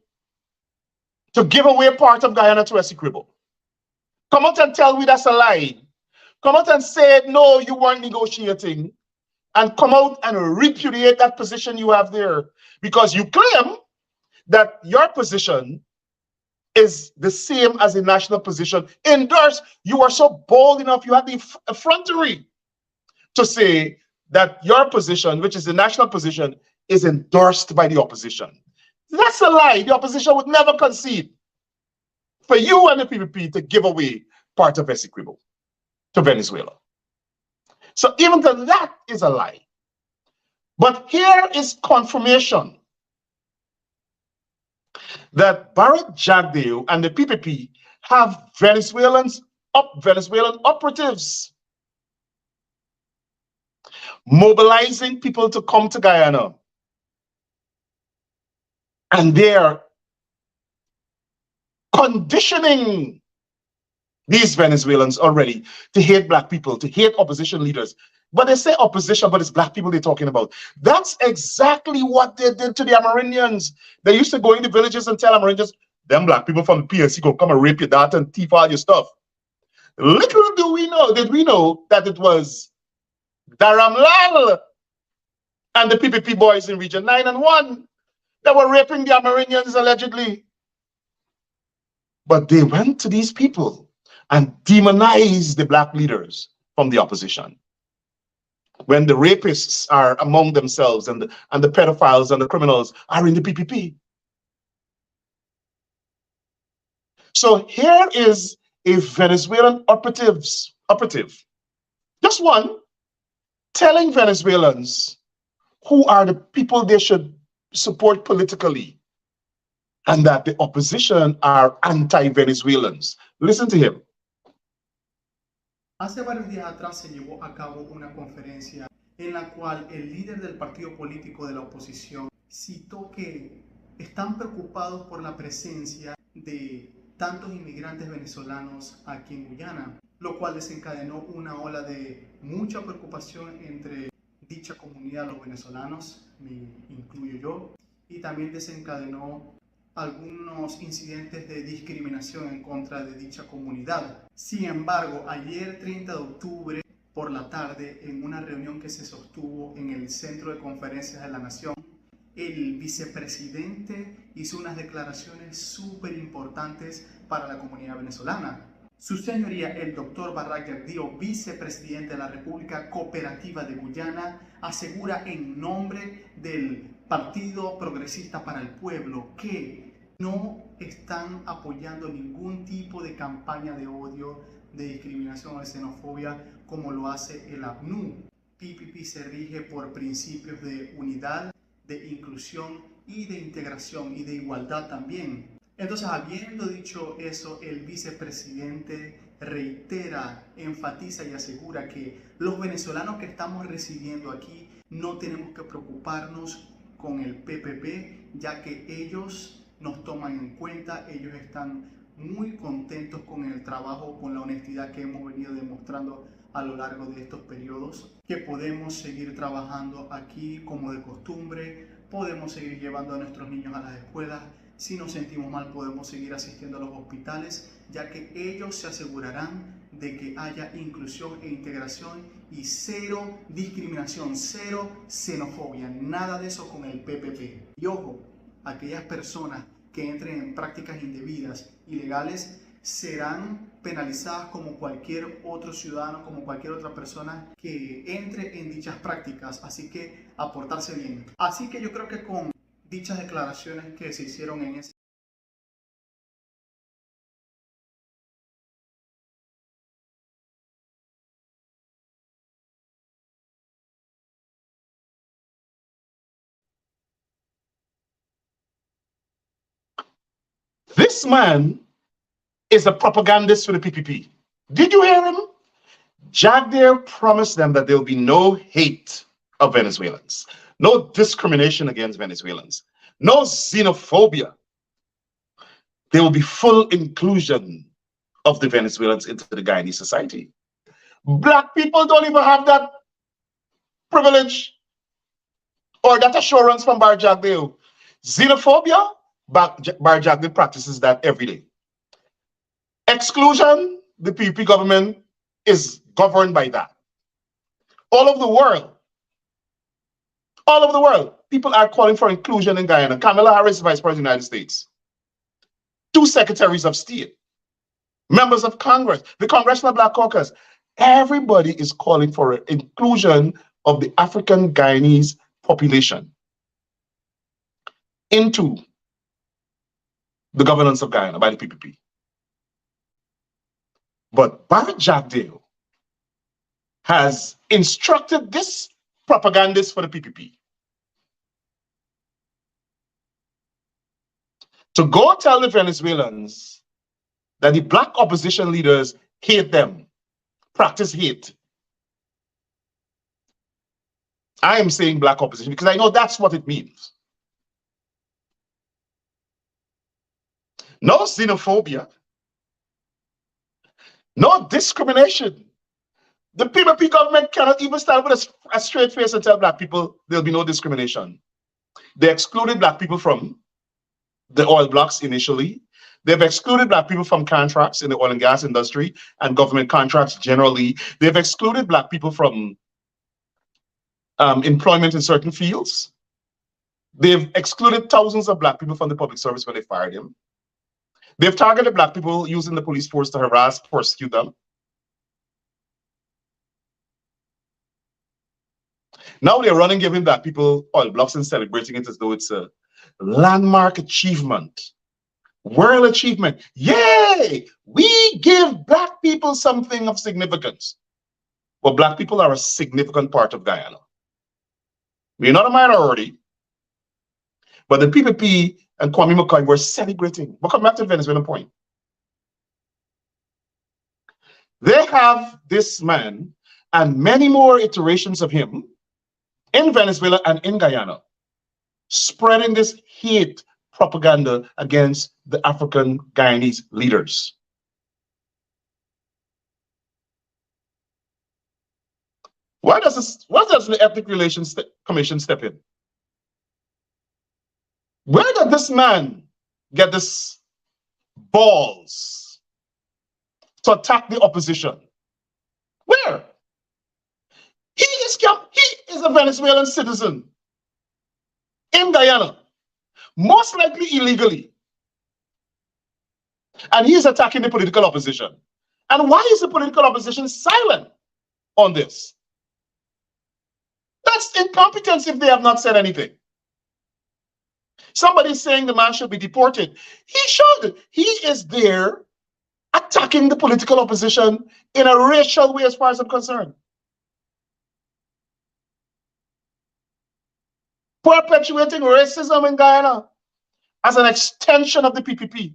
to give away part of Guyana to Essequibo. Come out and tell me that's a lie. Come out and say, no, you weren't negotiating. And come out and repudiate that position you have there. Because you claim that your position is the same as the national position. Endorsed, you are so bold enough, you had the effrontery to say that your position, which is the national position, is endorsed by the opposition. That's a lie. The opposition would never concede for you and the PPP to give away part of Essequibo to Venezuela. So even that is a lie. But here is confirmation that Bharrat Jagdeo and the PPP have Venezuelan operatives mobilizing people to come to Guyana. And they're conditioning these Venezuelans already to hate black people, to hate opposition leaders. But they say opposition, but it's black people they're talking about. That's exactly what they did to the Amerindians. They used to go into villages and tell Amerindians, them black people from the PNC go come and rape your daughter and thief all your stuff. Little did we know that it was Dharam Lal and the PPP boys in Region 9 and 1 that were raping the Amerindians allegedly. But they went to these people and demonized the black leaders from the opposition. When the rapists are among themselves and the pedophiles and the criminals are in the PPP. So here is a Venezuelan operative, just one, telling Venezuelans who are the people they should support politically, and that the opposition are anti-Venezuelans. Listen to him.
Hace varios días atrás se llevó a cabo una conferencia en la cual el líder del partido político de la oposición citó que están preocupados por la presencia de tantos inmigrantes venezolanos aquí en Guyana, lo cual desencadenó una ola de mucha preocupación entre dicha comunidad, los venezolanos, me incluyo yo, y también desencadenó algunos incidentes de discriminación en contra de dicha comunidad. Sin embargo, ayer 30 de octubre por la tarde, en una reunión que se sostuvo en el Centro de Conferencias de la Nación, el vicepresidente hizo unas declaraciones súper importantes para la comunidad venezolana. Su señoría, el doctor Bharrat Jagdeo, vicepresidente de la República Cooperativa de Guyana, asegura en nombre del Partido Progresista para el Pueblo que no están apoyando ningún tipo de campaña de odio, de discriminación o de xenofobia como lo hace el APNU. PPP se rige por principios de unidad, de inclusión y de integración y de igualdad también. Entonces, habiendo dicho eso, el vicepresidente reitera, enfatiza y asegura que los venezolanos que estamos residiendo aquí no tenemos que preocuparnos con el PPP, ya que ellos nos toman en cuenta, ellos están muy contentos con el trabajo, con la honestidad que hemos venido demostrando a lo largo de estos periodos, que podemos seguir trabajando aquí como de costumbre, podemos seguir llevando a nuestros niños a las escuelas, si nos sentimos mal podemos seguir asistiendo a los hospitales, ya que ellos se asegurarán de que haya inclusión e integración y cero discriminación, cero xenofobia, nada de eso con el PPP. Y ojo, aquellas personas que entren en prácticas indebidas, ilegales, serán penalizadas como cualquier otro ciudadano, como cualquier otra persona que entre en dichas prácticas, así que a portarse bien. Así que yo creo que con dichas declaraciones que se hicieron en ese
This man is a propagandist for the PPP. Did you hear him? Jagdeo promised them that there will be no hate of Venezuelans, no discrimination against Venezuelans, no xenophobia. There will be full inclusion of the Venezuelans into the Guyanese society. Black people don't even have that privilege or that assurance from Bharrat Jagdeo. Xenophobia, Bharrat Jagdeo practices that every day. Exclusion, the PPP government is governed by that. All over the world, people are calling for inclusion in Guyana. Kamala Harris, Vice President of the United States. 2 secretaries of state, members of Congress, the Congressional Black Caucus. Everybody is calling for inclusion of the African Guyanese population into the governance of Guyana by the PPP. But Bharrat Jagdeo has instructed this propagandist for the PPP to go tell the Venezuelans that the black opposition leaders hate them, practice hate. I am saying black opposition because I know that's what it means. No xenophobia, no discrimination. The PPP government cannot even stand with a straight face and tell black people there'll be no discrimination. They excluded black people from the oil blocks initially. They've excluded black people from contracts in the oil and gas industry and government contracts generally. They've excluded black people from employment in certain fields. They've excluded thousands of black people from the public service when they fired him. They've targeted black people using the police force to harass, persecute them. Now they're running, giving black people oil blocks and celebrating it as though it's a landmark achievement, world achievement. Yay! We give black people something of significance. But black people are a significant part of Guyana. We're not a minority, but the PPP and Kwame McCoy were celebrating. But come back to the Venezuelan point. They have this man and many more iterations of him in Venezuela and in Guyana, spreading this hate propaganda against the African Guyanese leaders. Why does the Ethnic Relations Commission step in? Where did this man get this balls to attack the opposition? Where? He is a Venezuelan citizen in Guyana, most likely illegally. And he is attacking the political opposition. And why is the political opposition silent on this? That's incompetence if they have not said anything. Somebody saying the man should be deported. He should. He is there attacking the political opposition in a racial way as far as I'm concerned. Perpetuating racism in Guyana as an extension of the PPP.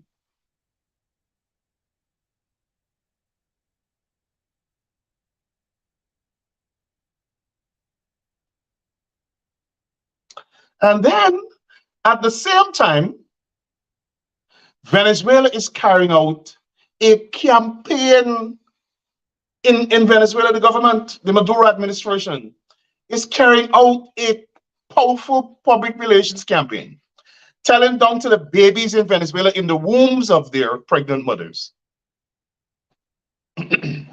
And then, at the same time, Venezuela is carrying out a campaign in Venezuela. The government, the Maduro administration, is carrying out a powerful public relations campaign, telling down to the babies in Venezuela in the wombs of their pregnant mothers. That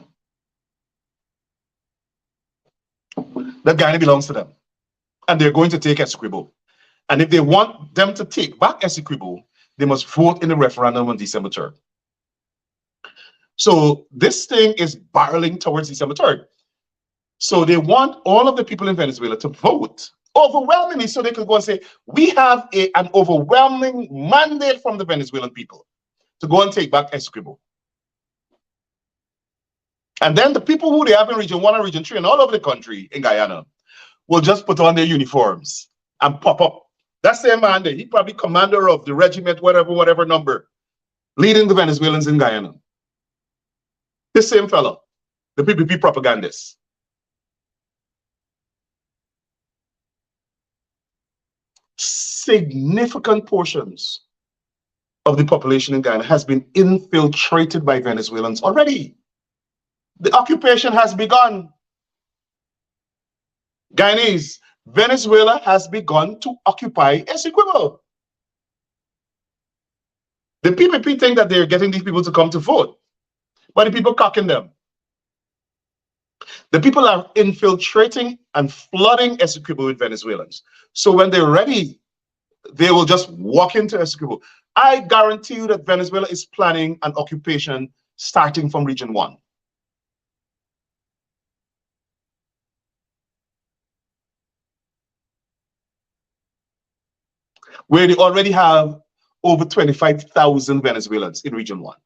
Guyana belongs to them. And they're going to take Essequibo. And if they want them to take back Essequibo, they must vote in the referendum on December 3rd. So this thing is barreling towards December 3rd. So they want all of the people in Venezuela to vote overwhelmingly so they could go and say, we have an overwhelming mandate from the Venezuelan people to go and take back Essequibo. And then the people who they have in Region 1 and Region 3 and all over the country in Guyana will just put on their uniforms and pop up. That's their mandate. He probably commander of the regiment, whatever number, leading the Venezuelans in Guyana. This same fellow, the PPP propagandist. Significant portions of the population in Guyana has been infiltrated by Venezuelans already. The occupation has begun. Guyanese, Venezuela has begun to occupy Essequibo. The PPP think that they're getting these people to come to vote, but the people cocking them. The people are infiltrating and flooding Essequibo with Venezuelans. So when they're ready, they will just walk into Essequibo. I guarantee you that Venezuela is planning an occupation starting from Region 1. Where they already have over 25,000 Venezuelans in Region 1.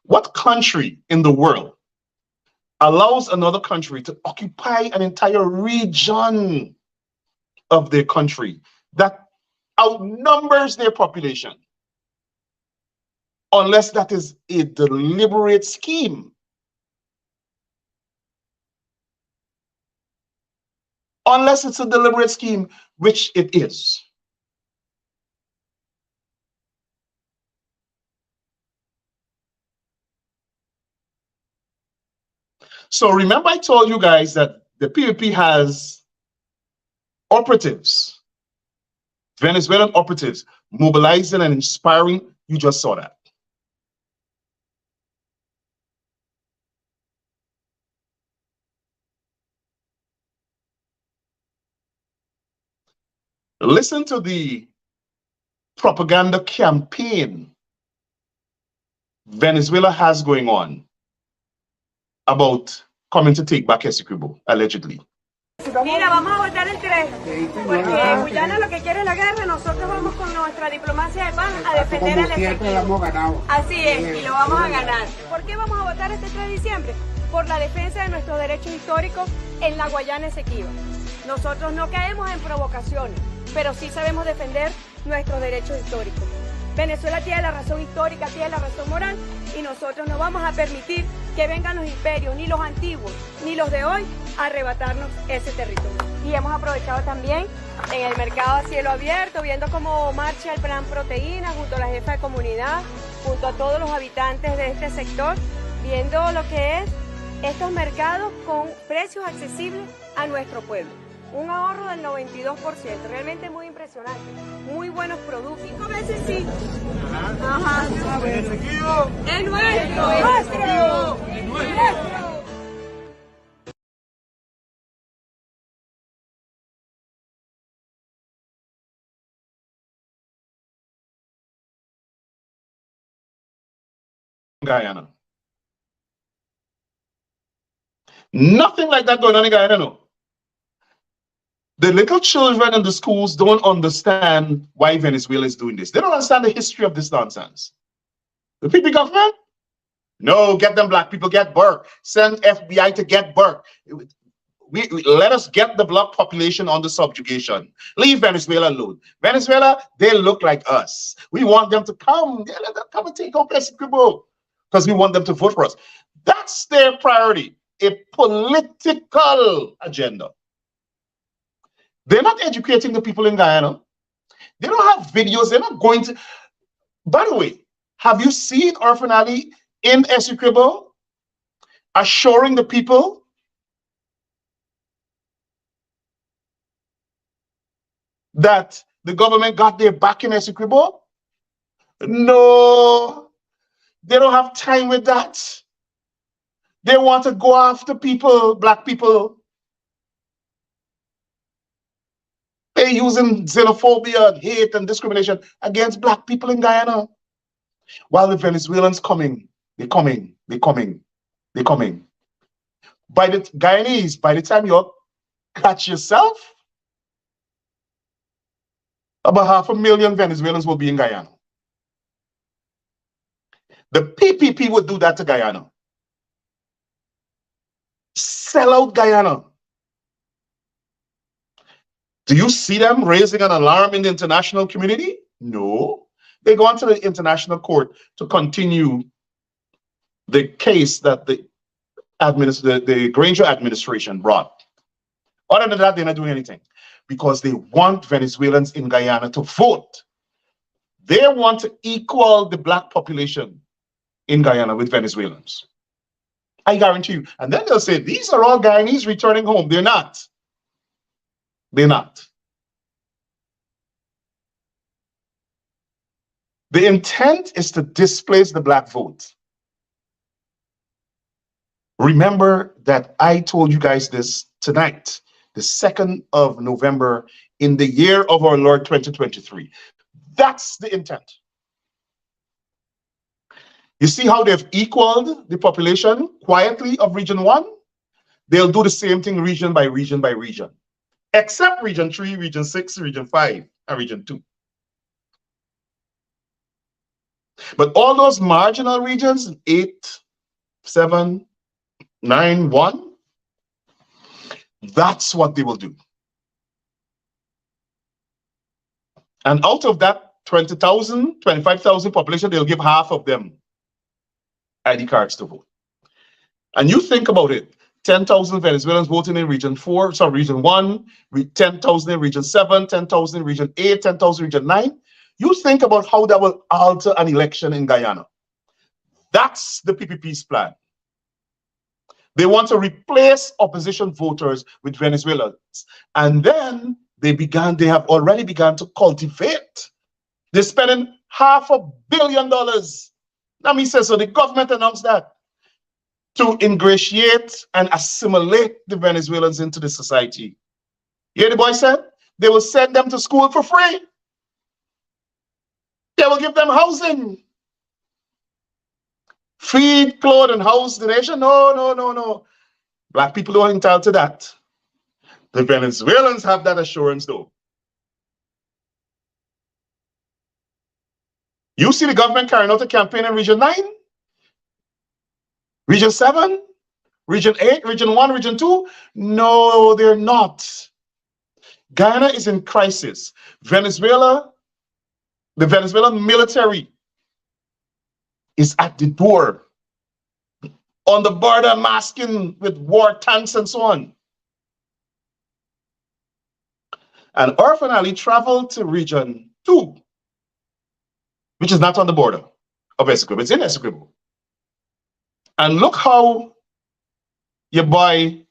What country in the world allows another country to occupy an entire region of their country that outnumbers their population, unless that is a deliberate scheme? Unless it's a deliberate scheme, which it is. So remember I told you guys that the PPP has operatives, Venezuelan operatives, mobilizing and inspiring. You just saw that. Listen to the propaganda campaign Venezuela has going on about coming to take back Essequibo, allegedly.
Mira, vamos a votar el 3, porque Guyana lo que quiere es la guerra, nosotros vamos con nuestra diplomacia de paz a defender al Essequibo. Así es, y lo vamos a ganar. ¿Por qué vamos a votar este 3 de diciembre? Por la defensa de nuestros derechos históricos en la Guayana Esequiba. Nosotros no caemos en provocaciones, pero sí sabemos defender nuestros derechos históricos. Venezuela tiene la razón histórica, tiene la razón moral, y nosotros no vamos a permitir que vengan los imperios, ni los antiguos, ni los de hoy, a arrebatarnos ese territorio. Y hemos aprovechado también en el mercado a cielo abierto, viendo cómo marcha el plan Proteína junto a la jefa de comunidad, junto a todos los habitantes de este sector, viendo lo que es estos mercados con precios accesibles a nuestro pueblo. Un ahorro del 92%, realmente muy impresionante. Muy buenos productos. 5 veces sí. Ajá. Es nuestro. Es nuestro. Es nuestro.
Guyana. Nothing like that going on in Guyana, no. The little children in the schools don't understand why Venezuela is doing this. They don't understand the history of this nonsense. The PP government? No, get them black people, get Burke. Send FBI to get Burke. Let us get the black population under subjugation. Leave Venezuela alone. Venezuela, they look like us. We want them to come. Yeah, let them come and take over Essequibo because we want them to vote for us. That's their priority, a political agenda. They're not educating the people in Guyana. They don't have videos. They're not going to. By the way, have you seen Orphan Ali in Essequibo assuring the people that the government got their back in Essequibo? No, they don't have time with that. They want to go after people, black people. They're using xenophobia, hate, and discrimination against black people in Guyana. While the Venezuelans coming, they're coming, they're coming, they're coming. By the Guyanese, by the time you catch yourself, about 500,000 Venezuelans will be in Guyana. The PPP would do that to Guyana. Sell out Guyana. Do you see them raising an alarm in the international community? No. They go on to the international court to continue the case that the Granger administration brought. Other than that, they're not doing anything because they want Venezuelans in Guyana to vote. They want to equal the black population in Guyana with Venezuelans. I guarantee you. And then they'll say, these are all Guyanese returning home. They're not. They're not. The intent is to displace the black vote. Remember that I told you guys this tonight, the 2nd of November in the year of our Lord 2023. That's the intent. You see how they've equaled the population quietly of Region 1? They'll do the same thing region by region by region. Except Region 3, Region 6, Region 5, and Region 2. But all those marginal regions, 8, 7, 9, 1, that's what they will do. And out of that 20,000, 25,000 population, they'll give half of them ID cards to vote. And you think about it. 10,000 Venezuelans voting in Region 4, sorry, Region 1, 10,000 in Region 7, 10,000 in Region 8, 10,000 in Region 9. You think about how that will alter an election in Guyana. That's the PPP's plan. They want to replace opposition voters with Venezuelans. And then they have already begun to cultivate. They're spending $500 million. Let me say, so the government announced that, to ingratiate and assimilate the Venezuelans into the society. You hear the boy said? They will send them to school for free. They will give them housing. Feed, clothe, and house the nation. No, no, no, no. Black people are entitled to that. The Venezuelans have that assurance, though. You see the government carrying out a campaign in Region 9, Region 7, Region 8, Region 1, Region 2? No, they're not. Guyana is in crisis. Venezuela, the Venezuelan military is at the door, on the border, masking with war tanks and so on. And Orphan Ali traveled to Region 2, which is not on the border of Essequibo. It's in Essequibo. And look how your boy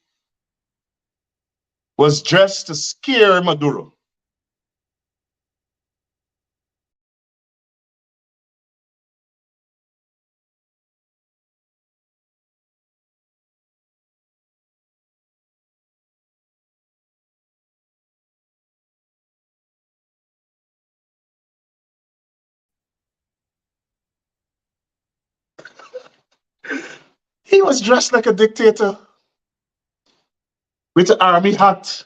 was dressed to scare Maduro. He was dressed like a dictator with an army hat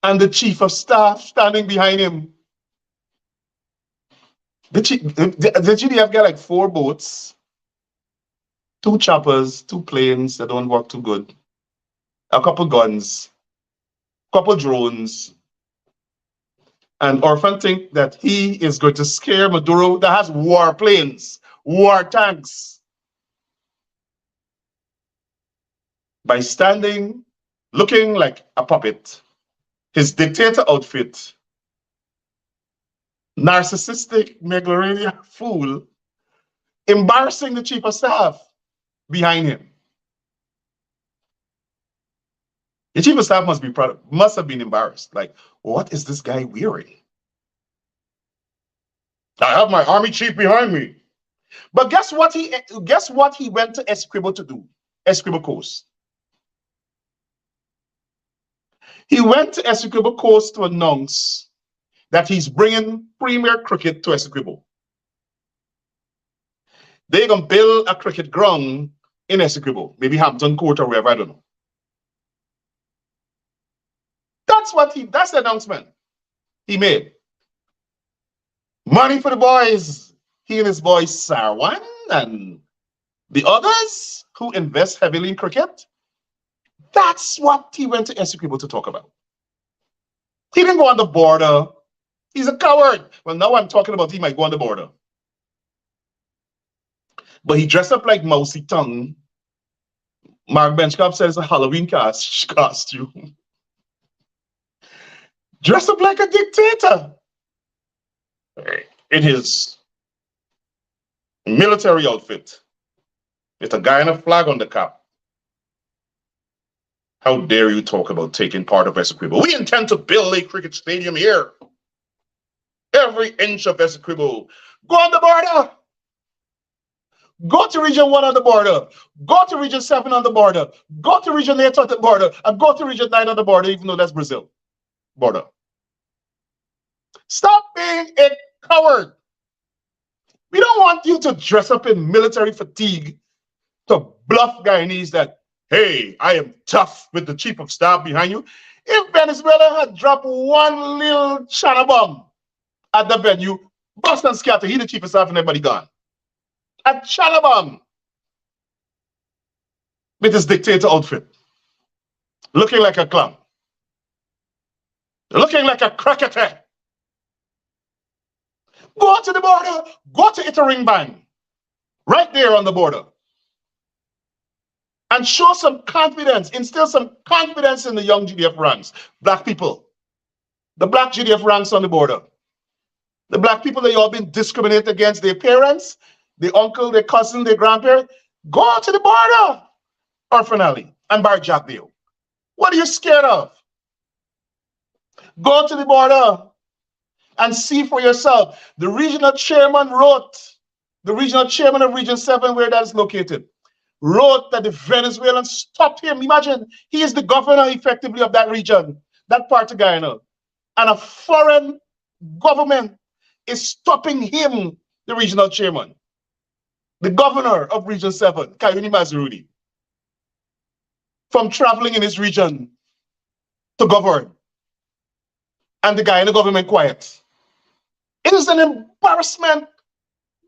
and the chief of staff standing behind him. The GDF got like 4 boats, 2 choppers, 2 planes that don't work too good, a couple guns, a couple drones. And Orphan think that he is going to scare Maduro that has war planes, war tanks, by standing, looking like a puppet, his dictator outfit, narcissistic, megalomaniac fool, embarrassing the chief of staff behind him. The chief of staff must have been embarrassed. Like, what is this guy wearing? I have my army chief behind me. But guess what he went to Essequibo to do? Essequibo Coast. He went to Essequibo Coast to announce that he's bringing premier cricket to Essequibo. They're going to build a cricket ground in Essequibo, maybe Hampton Court or wherever, I don't know. That's the announcement he made. Money for the boys. He and his boys, Sarwan, and the others who invest heavily in cricket. That's what he went to Essequibo to talk about. He didn't go on the border. He's a coward. Well, now I'm talking about he might go on the border. But he dressed up like Mao Zedong. Mark Benchcop says a Halloween costume. Dressed up like a dictator in his military outfit with a Guyana flag on the cap. How dare you talk about taking part of Essequibo? We intend to build a cricket stadium here. Every inch of Essequibo. Go on the border. Go to Region 1 on the border. Go to Region 7 on the border. Go to Region 8 on the border. And go to Region 9 on the border, even though that's Brazil border. Stop being a coward. We don't want you to dress up in military fatigue to bluff Guyanese that, hey, I am tough with the chief of staff behind you. If Venezuela had dropped one little China bomb at the venue, bust and scatter, he the chief of staff and everybody gone. A China bomb with his dictator outfit, looking like a clown, looking like a cricketer. Go to the border, go to Iteringban, right there on the border, and show some confidence, instill some confidence in the young GDF ranks, black people, the black GDF ranks on the border, the black people that you all been discriminated against, their parents, their uncle, their cousin, their grandparent. Go to the border, Orphan Ali and Bharrat Jagdeo. What are you scared of? Go to the border and see for yourself. The regional chairman wrote, the regional chairman of Region 7, where that is located, wrote that the Venezuelans stopped him. Imagine, he is the governor effectively of that region, that part of Guyana. And a foreign government is stopping him, the regional chairman, the governor of Region 7, Kayuni Mazuruni, from traveling in his region to govern, and the Guyana government quiet. It is an embarrassment.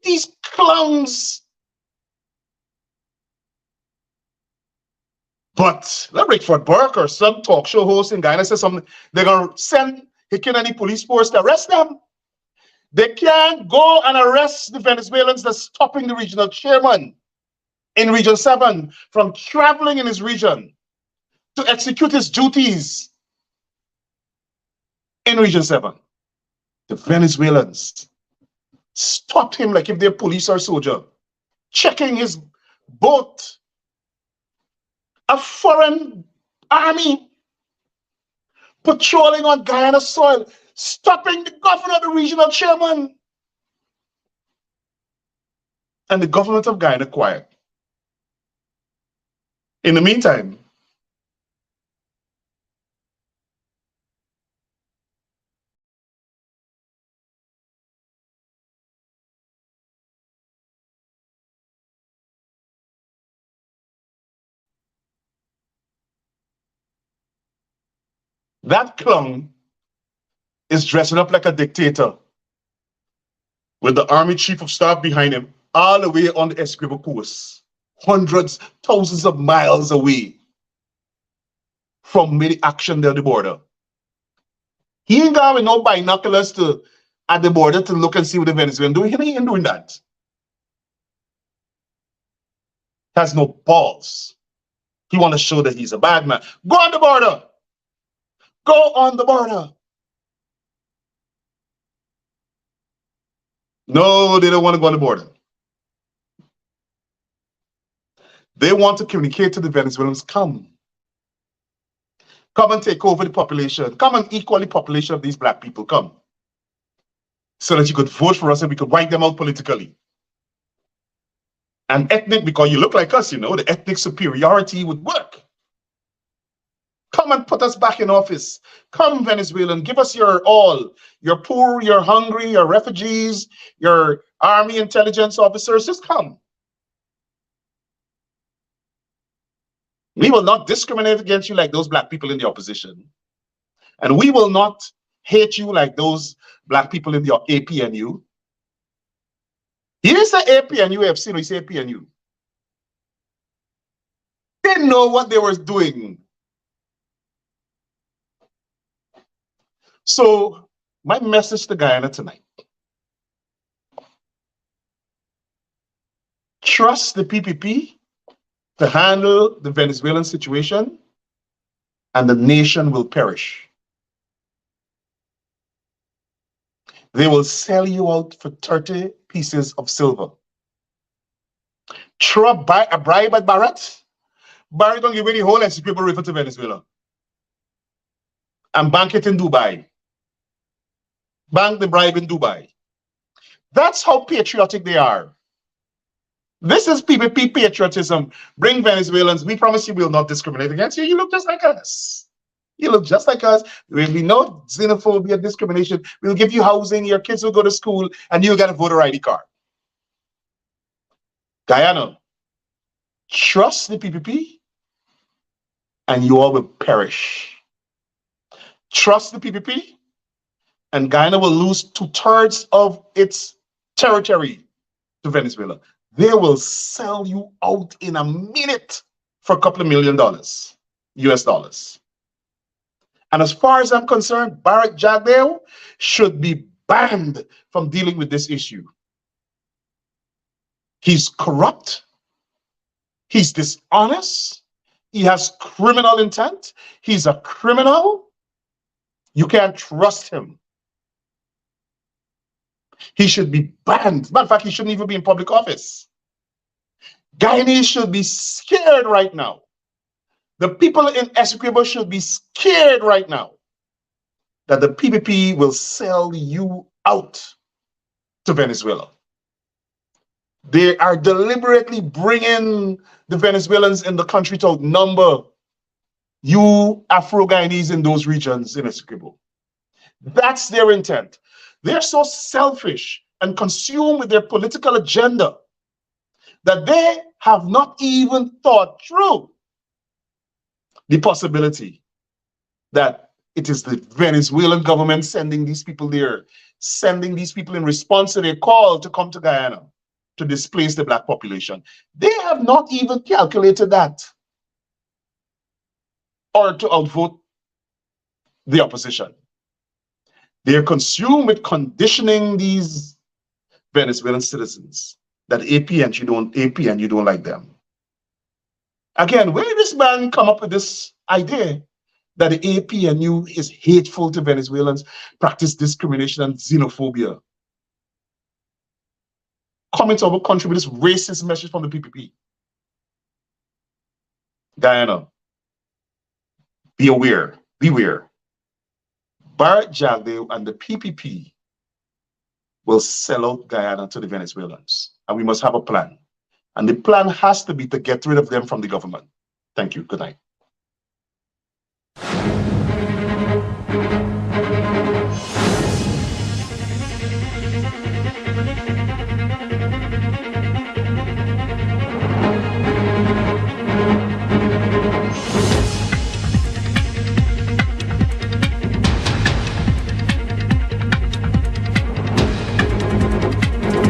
These clowns. But let Rickford Burke or some talk show host in Guyana say something, they're going to send Hicken and the police force to arrest them. They can't go and arrest the Venezuelans that's stopping the regional chairman in Region 7 from traveling in his region to execute his duties in Region 7. The Venezuelans stopped him like if they're police or soldier, checking his boat. A foreign army patrolling on Guyana soil, stopping the governor, the regional chairman. And the government of Guyana quiet. In the meantime, that clown is dressing up like a dictator with the army chief of staff behind him, all the way on the Essequibo coast, hundreds, thousands of miles away from any action there at the border. He ain't got with no binoculars at the border to look and see what the Venezuelans doing. He ain't doing that. Has no balls. He want to show that he's a bad man. Go on the border. Go on the border. No, they don't want to go on the border. They want to communicate to the Venezuelans, come. Come and take over the population. Come and equal the population of these black people, come. So that you could vote for us and we could wipe them out politically. And ethnic, because you look like us, you know, the ethnic superiority would work. Come and put us back in office. Come, Venezuelan, give us your all. You're poor, you're hungry, you're refugees, your army intelligence officers, just come. We will not discriminate against you like those black people in the opposition. And we will not hate you like those black people in the APNU. He didn't say APNU, AFC, no, he said APNU. They know what they were doing. So, my message to Guyana tonight. Trust the PPP to handle the Venezuelan situation, and the nation will perish. They will sell you out for 30 pieces of silver. Throw a bribe at Bharrat. Bharrat gonna give away the whole Essequibo River to Venezuela. And bank it in Dubai. Bank the bribe in Dubai. That's how patriotic they are. This is PPP patriotism. Bring Venezuelans. We promise you we will not discriminate against you. You look just like us. You look just like us. There will be no xenophobia, discrimination. We'll give you housing. Your kids will go to school and you'll get a voter ID card. Guyana, trust the PPP and you all will perish. Trust the PPP and Guyana will lose 2/3 of its territory to Venezuela. They will sell you out in a minute for a couple of $1 million, US dollars. And as far as I'm concerned, Bharrat Jagdeo should be banned from dealing with this issue. He's corrupt. He's dishonest. He has criminal intent. He's a criminal. You can't trust him. He should be banned. Matter of fact, he shouldn't even be in public office. Guyanese should be scared right now. The people in Essequibo should be scared right now that the PPP will sell you out to Venezuela. They are deliberately bringing the Venezuelans in the country to outnumber you Afro-Guyanese in those regions in Essequibo. That's their intent. They're so selfish and consumed with their political agenda that they have not even thought through the possibility that it is the Venezuelan government sending these people there, sending these people in response to their call to come to Guyana to displace the black population. They have not even calculated that, or to outvote the opposition. They are consumed with conditioning these Venezuelan citizens that APN, you don't like them. Again, where did this man come up with this idea that the APNU is hateful to Venezuelans, practice discrimination and xenophobia? Coming to our country with this racist message from the PPP. Guyana, be aware, beware. Bharrat Jagdeo and the PPP will sell out Guyana to the Venezuelans. And we must have a plan. And the plan has to be to get rid of them from the government. Thank you. Good night.